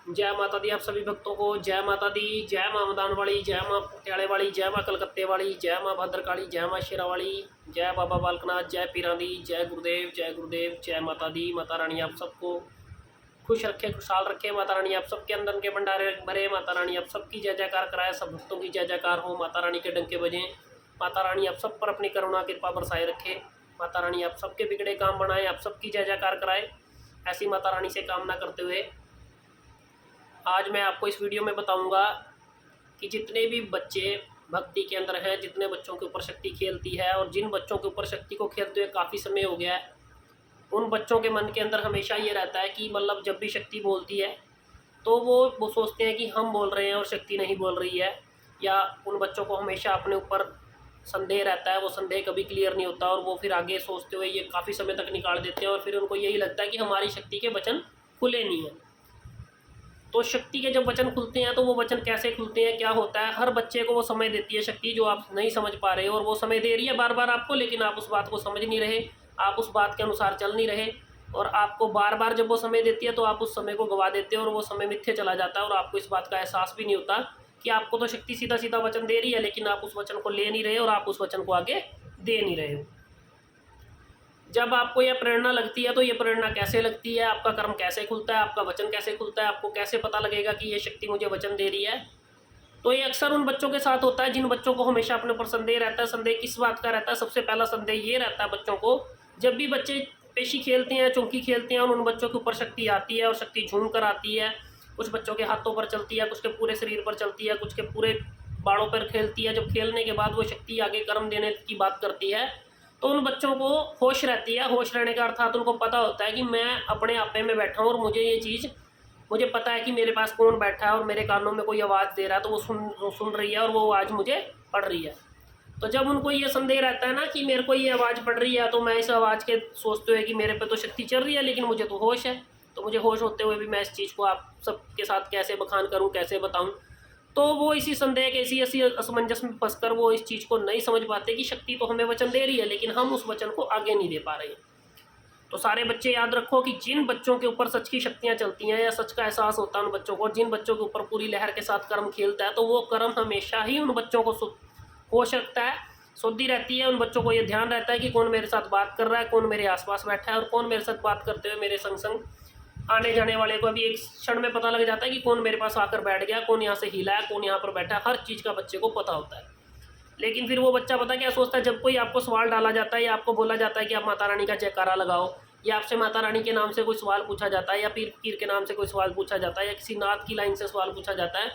जय माता दी आप सभी भक्तों को। जय माता दी। जय माँ मदान वाली, जय माँ पटियाले वाली, जय माँ कलकत्ते वाली, जय माँ भद्रकाली, जय माँ शेरा वाली, जय बाबा बालकनाथ, जय पीरां दी, जय गुरुदेव, जय गुरुदेव। जय माता दी। माता रानी आप सबको खुश रखे, खुशहाल रखे। माता रानी आप सबके अंदर के भंडारे भरे। माता रानी आप सबकी जय जयकार कराए, सब भक्तों की जय जयकार हो। माता रानी के डंके बजें। माता रानी आप सब पर अपनी करुणा कृपा बरसाए रखे। माता रानी आप सबके बिगड़े काम बनाए, आप सबकी जय जयकार कराए। ऐसी माता रानी से कामना करते हुए आज मैं आपको इस वीडियो में बताऊंगा कि जितने भी बच्चे भक्ति के अंदर हैं, जितने बच्चों के ऊपर शक्ति खेलती है और जिन बच्चों के ऊपर शक्ति को खेलते हुए काफ़ी समय हो गया है, उन बच्चों के मन के अंदर हमेशा ये रहता है कि मतलब जब भी शक्ति बोलती है तो वो सोचते हैं कि हम बोल रहे हैं और शक्ति नहीं बोल रही है। या उन बच्चों को हमेशा अपने ऊपर संदेह रहता है, वो संदेह कभी क्लियर नहीं होता और वो फिर आगे सोचते हुए ये काफ़ी समय तक निकाल देते हैं और फिर उनको यही लगता है कि हमारी शक्ति के वचन खुले नहीं हैं। तो शक्ति के जब वचन खुलते हैं तो वो वचन कैसे खुलते हैं, क्या होता है, हर बच्चे को वो समय देती है शक्ति जो आप नहीं समझ पा रहे हो, और वो समय दे रही है बार बार आपको, लेकिन आप उस बात को समझ नहीं रहे, आप उस बात के अनुसार चल नहीं रहे। और आपको बार बार जब वो समय देती है तो आप उस समय को गवा देते हो और वो समय मिथ्या चला जाता है और आपको इस बात का एहसास भी नहीं होता कि आपको तो शक्ति सीधा सीधा वचन दे रही है, लेकिन आप उस वचन को ले नहीं रहे और आप उस वचन को आगे दे नहीं रहे हो। जब आपको यह प्रेरणा लगती है तो ये प्रेरणा कैसे लगती है, आपका कर्म कैसे खुलता है, आपका वचन कैसे खुलता है, आपको कैसे पता लगेगा कि ये शक्ति मुझे वचन दे रही है। तो ये अक्सर उन बच्चों के साथ होता है जिन बच्चों को हमेशा अपने ऊपर संदेह रहता है। संदेह किस बात का रहता है? सबसे पहला संदेह ये रहता है बच्चों को, जब भी बच्चे पेशी खेलते हैं, चौकी खेलते हैं और उन बच्चों के ऊपर शक्ति आती है और शक्ति झूम कर आती है, कुछ बच्चों के हाथों पर चलती है, कुछ के पूरे शरीर पर चलती है, कुछ के पूरे बाड़ों पर खेलती है। जब खेलने के बाद वो शक्ति आगे कर्म देने की बात करती है तो उन बच्चों को होश रहती है। होश रहने का अर्थात उनको पता होता है कि मैं अपने आपे में बैठा हूँ और मुझे ये चीज़, मुझे पता है कि मेरे पास कौन बैठा है और मेरे कानों में कोई आवाज़ दे रहा है, तो वो सुन रही है और वो आवाज़ मुझे पड़ रही है। तो जब उनको ये संदेह रहता है ना कि मेरे को ये आवाज़ पड़ रही है, तो मैं इस आवाज़ के सोचते हुए कि मेरे पे तो शक्ति चल रही है लेकिन मुझे तो होश है, तो मुझे होश होते हुए भी मैं इस चीज़ को आप सबके साथ कैसे बखान करूँ, कैसे बताऊँ। तो वो इसी संदेह के इसी असमंजस में फंसकर वो इस चीज़ को नहीं समझ पाते कि शक्ति तो हमें वचन दे रही है लेकिन हम उस वचन को आगे नहीं दे पा रहे हैं। तो सारे बच्चे याद रखो कि जिन बच्चों के ऊपर सच की शक्तियाँ चलती हैं या सच का एहसास होता है उन बच्चों को, जिन बच्चों के ऊपर पूरी लहर के साथ कर्म खेलता है, तो वो कर्म हमेशा ही उन बच्चों को होश रखता है, शुद्धि रहती है। उन बच्चों को ये ध्यान रहता है कि कौन मेरे साथ बात कर रहा है, कौन मेरे आसपास बैठा है और कौन मेरे साथ बात करते हुए मेरे संग संग आने जाने वाले को अभी एक क्षण में पता लग जाता है कि कौन मेरे पास आकर बैठ गया, कौन यहाँ से हिला है, कौन यहाँ पर बैठा है, हर चीज़ का बच्चे को पता होता है। लेकिन फिर वो बच्चा पता क्या सोचता है, जब कोई आपको सवाल डाला जाता है या आपको बोला जाता है कि आप माता रानी का जयकारा लगाओ, या आपसे माता रानी के नाम से कोई सवाल पूछा जाता है या पीर के नाम से कोई सवाल पूछा जाता है या किसी नाथ की लाइन से सवाल पूछा जाता है,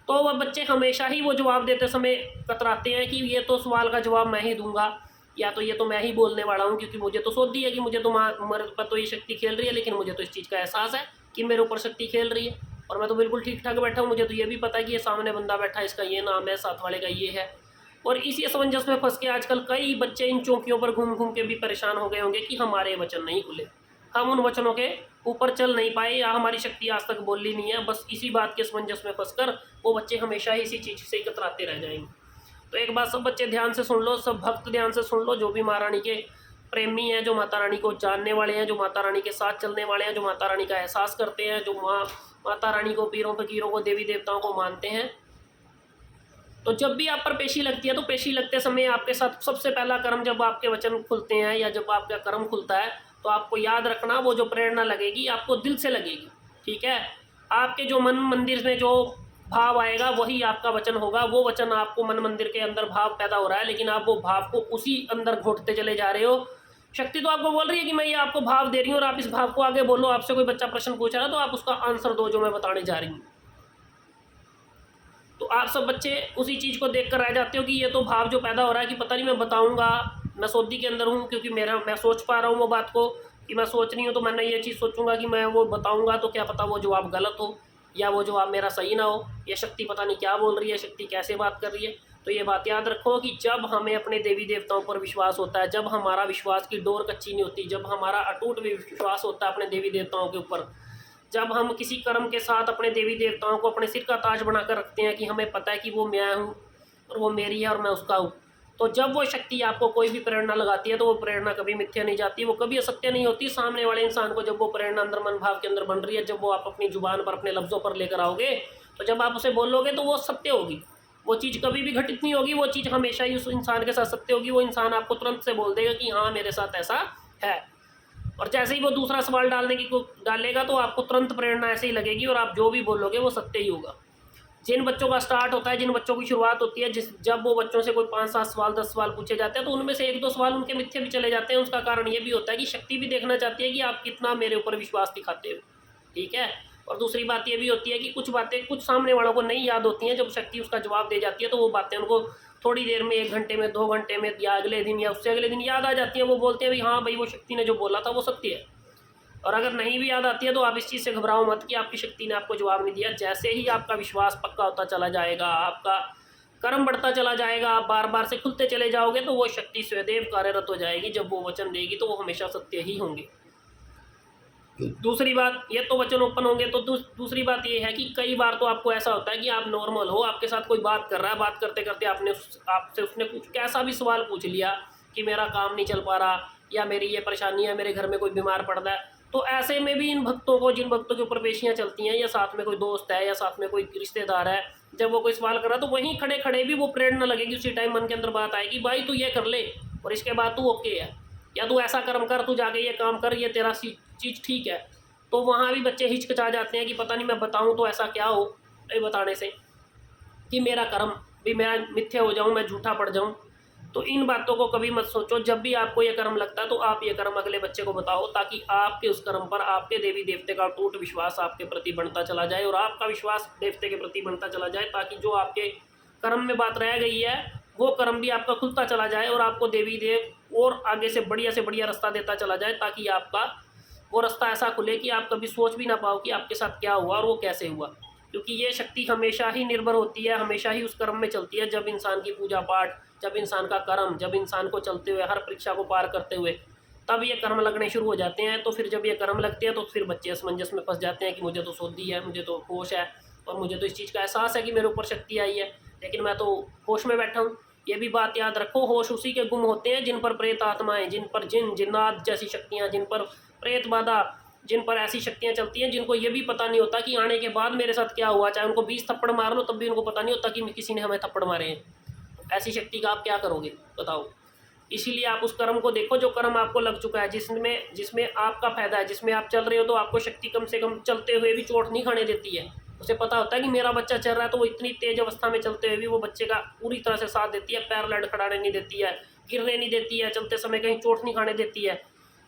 तो वह बच्चे हमेशा ही वो जवाब देते समय कतराते हैं कि ये तो सवाल का जवाब मैं ही दूंगा, या तो ये तो मैं ही बोलने वाला हूँ, क्योंकि मुझे तो सोच दी है कि मुझे तो मेरे पर तो ये शक्ति खेल रही है, लेकिन मुझे तो इस चीज़ का एहसास है कि मेरे ऊपर शक्ति खेल रही है और मैं तो बिल्कुल ठीक ठाक बैठा हूँ। मुझे तो ये भी पता है कि ये सामने बंदा बैठा है, इसका ये नाम है, साथ वाले का ये है। और इसी असमंजस में फंस के आजकल कई बच्चे इन चौकियों पर घूम घूम के भी परेशान हो गए होंगे कि हमारे वचन नहीं खुले, हम उन वचनों के ऊपर चल नहीं पाए या हमारी शक्ति आज तक बोली नहीं है। बस इसी बात के असमंजस में फंसकर वो बच्चे हमेशा ही इसी चीज़ से कतराते रह जाएंगे। तो एक बात सब बच्चे ध्यान से सुन लो, सब भक्त ध्यान से सुन लो, जो भी महारानी के प्रेमी हैं, जो माता रानी को जानने वाले हैं, जो माता रानी के साथ चलने वाले हैं, जो माता रानी का एहसास करते हैं, जो माता रानी को, पीरों फकीरों को, देवी देवताओं को मानते हैं, तो जब भी आप पर पेशी लगती है तो पेशी लगते समय आपके साथ सबसे पहला कर्म, जब आपके वचन खुलते हैं या जब आपका कर्म खुलता है, तो आपको याद रखना वो जो प्रेरणा लगेगी आपको दिल से लगेगी। ठीक है, आपके जो मन मंदिर में जो भाव आएगा वही आपका वचन होगा। वो वचन आपको मन मंदिर के अंदर भाव पैदा हो रहा है, लेकिन आप वो भाव को उसी अंदर घोटते चले जा रहे हो। शक्ति तो आपको बोल रही है कि मैं ये आपको भाव दे रही हूँ और आप इस भाव को आगे बोलो। आपसे कोई बच्चा प्रश्न पूछ रहा है तो आप उसका आंसर दो जो मैं बताने जा रही हूँ। तो आप सब बच्चे उसी चीज़ को देख कर रह जाते हो कि ये तो भाव जो पैदा हो रहा है कि पता नहीं मैं बताऊँगा, मैं सौदी के अंदर हूँ, क्योंकि मैं सोच पा रहा हूँ वो बात को कि मैं सोच रही हूँ, तो मैंने ये चीज़ सोचूंगा कि मैं वो बताऊँगा तो क्या पता वो जवाब गलत हो या वो जवाब मेरा सही ना हो। ये शक्ति पता नहीं क्या बोल रही है, शक्ति कैसे बात कर रही है। तो ये बात याद रखो कि जब हमें अपने देवी देवताओं पर विश्वास होता है, जब हमारा विश्वास की डोर कच्ची नहीं होती, जब हमारा अटूट विश्वास होता है अपने देवी देवताओं के ऊपर, जब हम किसी कर्म के साथ अपने देवी देवताओं को अपने सिर का ताज बनाकर रखते हैं कि हमें पता है कि वो मैं हूँ और वो मेरी है और मैं उसका हूँ, तो जब वो शक्ति आपको कोई भी प्रेरणा लगाती है तो वो प्रेरणा कभी मिथ्या नहीं जाती, वो कभी असत्य नहीं होती। सामने वाले इंसान को जब वो प्रेरणा अंदर मन भाव के अंदर बन रही है, जब वो आप अपनी जुबान पर अपने लफ्ज़ों पर लेकर आओगे, तो जब आप उसे बोलोगे तो वो सत्य होगी। वो चीज़ कभी भी घटित नहीं होगी, वो चीज़ हमेशा ही उस इंसान के साथ सत्य होगी। वो इंसान आपको तुरंत से बोल देगा कि हाँ मेरे साथ ऐसा है। और जैसे ही वो दूसरा सवाल डालेगा तो आपको तुरंत प्रेरणा ऐसे ही लगेगी और आप जो भी बोलोगे वो सत्य ही होगा। जिन बच्चों का स्टार्ट होता है, जिन बच्चों की शुरुआत होती है, जब वो बच्चों से कोई 5-7 सवाल 10 सवाल पूछे जाते हैं तो उनमें से 1-2 सवाल उनके मिथ्या भी चले जाते हैं। उसका कारण ये भी होता है कि शक्ति भी देखना चाहती है कि आप कितना मेरे ऊपर विश्वास दिखाते हो, ठीक है। और दूसरी बात ये भी होती है कि कुछ बातें कुछ सामने वालों को नहीं याद होती हैं। जब शक्ति उसका जवाब दे जाती है तो वो बातें उनको थोड़ी देर में, 1 घंटे में, 2 घंटे में, या अगले दिन या उससे अगले दिन याद आ जाती है। वो बोलते हैं भाई हाँ भाई वो शक्ति ने जो बोला था वो सत्य है। और अगर नहीं भी याद आती है तो आप इस चीज़ से घबराओ मत कि आपकी शक्ति ने आपको जवाब नहीं दिया। जैसे ही आपका विश्वास पक्का होता चला जाएगा, आपका कर्म बढ़ता चला जाएगा, आप बार बार से खुलते चले जाओगे, तो वो शक्ति सदैव कार्यरत हो जाएगी। जब वो वचन देगी तो वो हमेशा सत्य ही होंगे। दूसरी बात, ये तो वचन ओपन होंगे। तो दूसरी बात ये है कि कई बार तो आपको ऐसा होता है कि आप नॉर्मल हो, आपके साथ कोई बात कर रहा है, बात करते करते आपसे उसने कुछ कैसा भी सवाल पूछ लिया कि मेरा काम नहीं चल पा रहा, या मेरी ये परेशानी है, मेरे घर में कोई बीमार पड़ रहा है। तो ऐसे में भी इन भक्तों को, जिन भक्तों के ऊपर पेशियाँ चलती हैं, या साथ में कोई दोस्त है, या साथ में कोई रिश्तेदार है, जब वो कोई सवाल कर रहा है तो वहीं खड़े खड़े भी वो प्रेरणा लगेगी। उसी टाइम मन के अंदर बात आएगी, भाई तू ये कर ले और इसके बाद तू ओके है, या तू ऐसा कर्म कर, तू जाके ये काम कर, ये तेरा चीज़ ठीक है। तो वहाँ भी बच्चे हिचकिचा जाते हैं कि पता नहीं मैं बताऊँ तो ऐसा क्या हो, नहीं बताने से कि मेरा कर्म भी मेरा मिथ्या हो जाऊँ, मैं झूठा पड़ जाऊँ। तो इन बातों को कभी मत सोचो। जब भी आपको ये कर्म लगता है तो आप ये कर्म अगले बच्चे को बताओ, ताकि आपके उस कर्म पर आपके देवी देवते का टूट विश्वास आपके प्रति बढ़ता चला जाए और आपका विश्वास देवते के प्रति बढ़ता चला जाए, ताकि जो आपके कर्म में बात रह गई है वो कर्म भी आपका खुलता चला जाए और आपको देवी देव और आगे से बढ़िया रास्ता देता चला जाए, ताकि आपका वो रास्ता ऐसा खुले कि आप कभी सोच भी ना पाओ कि आपके साथ क्या हुआ और वो कैसे हुआ। क्योंकि ये शक्ति हमेशा ही निर्भर होती है, हमेशा ही उस कर्म में चलती है। जब इंसान की पूजा पाठ, जब इंसान का कर्म, जब इंसान को चलते हुए हर परीक्षा को पार करते हुए तब ये कर्म लगने शुरू हो जाते हैं। तो फिर जब ये कर्म लगते हैं तो फिर बच्चे असमंजस में फंस जाते हैं कि मुझे तो सोधी है, मुझे तो होश है और मुझे तो इस चीज़ का एहसास है कि मेरे ऊपर शक्ति आई है, लेकिन मैं तो होश में बैठा हूँ। ये भी बात याद रखो, होश उसी के गुम होते हैं जिन पर प्रेत आत्माएं, जिन पर जिन्नात जैसी शक्तियाँ, जिन पर प्रेत बाधा, जिन पर ऐसी शक्तियाँ चलती हैं जिनको ये भी पता नहीं होता कि आने के बाद मेरे साथ क्या हुआ। चाहे उनको 20 थप्पड़ मार लो तब भी उनको पता नहीं होता कि किसी ने हमें थप्पड़ मारे हैं। ऐसी शक्ति का आप क्या करोगे बताओ। इसीलिए आप उस कर्म को देखो जो कर्म आपको लग चुका है, जिसमें आपका फायदा है, जिसमें आप चल रहे हो, तो आपको शक्ति कम से कम चलते हुए भी चोट नहीं खाने देती है। उसे पता होता है कि मेरा बच्चा चल रहा है, तो वो इतनी तेज अवस्था में चलते हुए भी वो बच्चे का पूरी तरह से साथ देती है, पैर लड़खड़ाने नहीं देती है, गिरने नहीं देती है, चलते समय कहीं चोट नहीं खाने देती है।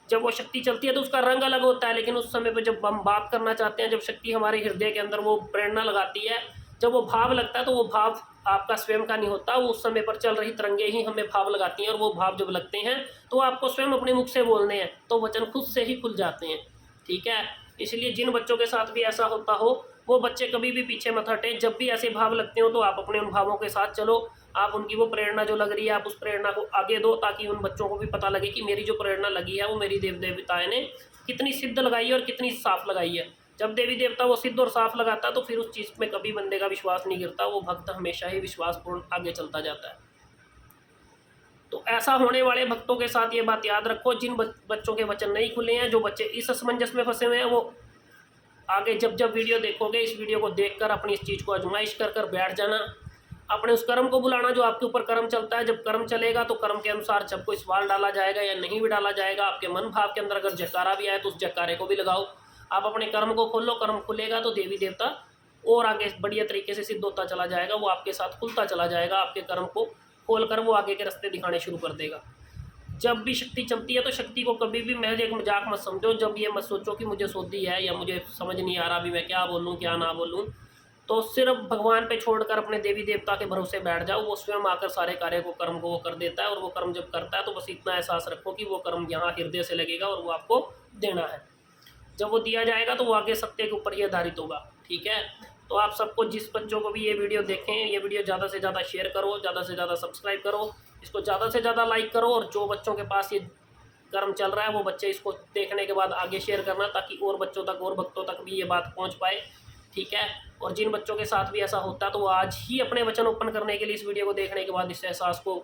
जब वो शक्ति चलती है तो उसका रंग अलग होता है, लेकिन उस समय पर जब हम बात करना चाहते हैं, जब शक्ति हमारे हृदय के अंदर वो प्रेरणा लगाती है, जब वो भाव लगता है, तो वो भाव आपका स्वयं का नहीं होता, वो उस समय पर चल रही तरंगे ही हमें भाव लगाती हैं। और वो भाव जब लगते हैं तो आपको स्वयं अपने मुख से बोलने हैं, तो वचन खुद से ही खुल जाते हैं, ठीक है। इसलिए जिन बच्चों के साथ भी ऐसा होता हो वो बच्चे कभी भी पीछे मत हटें। जब भी ऐसे भाव लगते हो तो आप अपने उन भावों के साथ चलो, आप उनकी वो प्रेरणा जो लग रही है आप उस प्रेरणा को आगे दो, ताकि उन बच्चों को भी पता लगे कि मेरी जो प्रेरणा लगी है वो मेरी देव देवताएं ने कितनी सिद्ध लगाई है और कितनी साफ लगाई है। जब देवी देवता वो सिद्ध और साफ लगाता है तो फिर उस चीज़ में कभी बंदे का विश्वास नहीं गिरता, वो भक्त हमेशा ही विश्वासपूर्ण आगे चलता जाता है। तो ऐसा होने वाले भक्तों के साथ ये बात याद रखो, जिन बच्चों के वचन नहीं खुले हैं, जो बच्चे इस असमंजस में फंसे हुए हैं, वो आगे जब वीडियो देखोगे, इस वीडियो को देखकर अपनी इस चीज़ को आजमाइश कर बैठ जाना, अपने उस कर्म को बुलाना जो आपके ऊपर कर्म चलता है। जब कर्म चलेगा तो कर्म के अनुसार जब कोई सवाल डाला जाएगा या नहीं भी डाला जाएगा, आपके मन भाव के अंदर अगर जयकारा भी आए तो उस जयकारे को भी लगाओ। आप अपने कर्म को खोलो, कर्म खुलेगा तो देवी देवता और आगे बढ़िया तरीके से सिद्ध होता चला जाएगा, वो आपके साथ खुलता चला जाएगा, आपके कर्म को खोल कर वो आगे के रास्ते दिखाने शुरू कर देगा। जब भी शक्ति चलती है तो शक्ति को कभी भी महज एक मजाक मत समझो। जब ये मत सोचो कि मुझे सोधी है या मुझे समझ नहीं आ रहा अभी मैं क्या बोलूँ क्या ना बोलूँ, तो सिर्फ भगवान पे छोड़कर अपने देवी देवता के भरोसे बैठ जाओ। वो स्वयं आकर सारे कार्य को, कर्म को वो कर देता है, और वो कर्म जब करता है तो बस इतना एहसास रखो कि वो कर्म यहाँ हृदय से लगेगा और वो आपको देना है। जब वो दिया जाएगा तो वो आगे सत्य के ऊपर ही आधारित होगा, ठीक है। तो आप सबको, जिस बच्चों को भी ये वीडियो देखें, ये वीडियो ज़्यादा से ज़्यादा शेयर करो, ज़्यादा से ज़्यादा सब्सक्राइब करो, इसको ज़्यादा से ज़्यादा लाइक करो, और जो बच्चों के पास ये कर्म चल रहा है वो बच्चे इसको देखने के बाद आगे शेयर करना, ताकि और बच्चों तक और भक्तों तक भी ये बात पहुँच पाए, ठीक है। और जिन बच्चों के साथ भी ऐसा होता है तो वो आज ही अपने वचन ओपन करने के लिए इस वीडियो को देखने के बाद इस एहसास को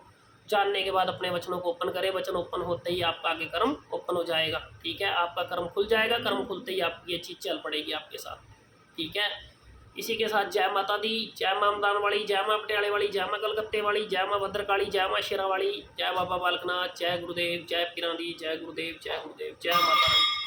जानने के बाद अपने वचनों को ओपन करें। वचन ओपन होते ही आपका आगे कर्म ओपन हो जाएगा। ठीक है, आपका कर्म खुल जाएगा। कर्म खुलते ही आप ये चीज़ चल पड़ेगी आपके साथ। ठीक है, इसी के साथ जय माता दी, जय मां मदान वाली, जय मां पटियाले वाली, जय मां कलकत्ते वाली, जय मां भद्रकाली, जय मां शेरा वाली, जय बाबा बालकनाथ, जय गुरुदेव, जय पीरां दी, जय गुरुदेव, जय गुरुदेव, जय माता दी।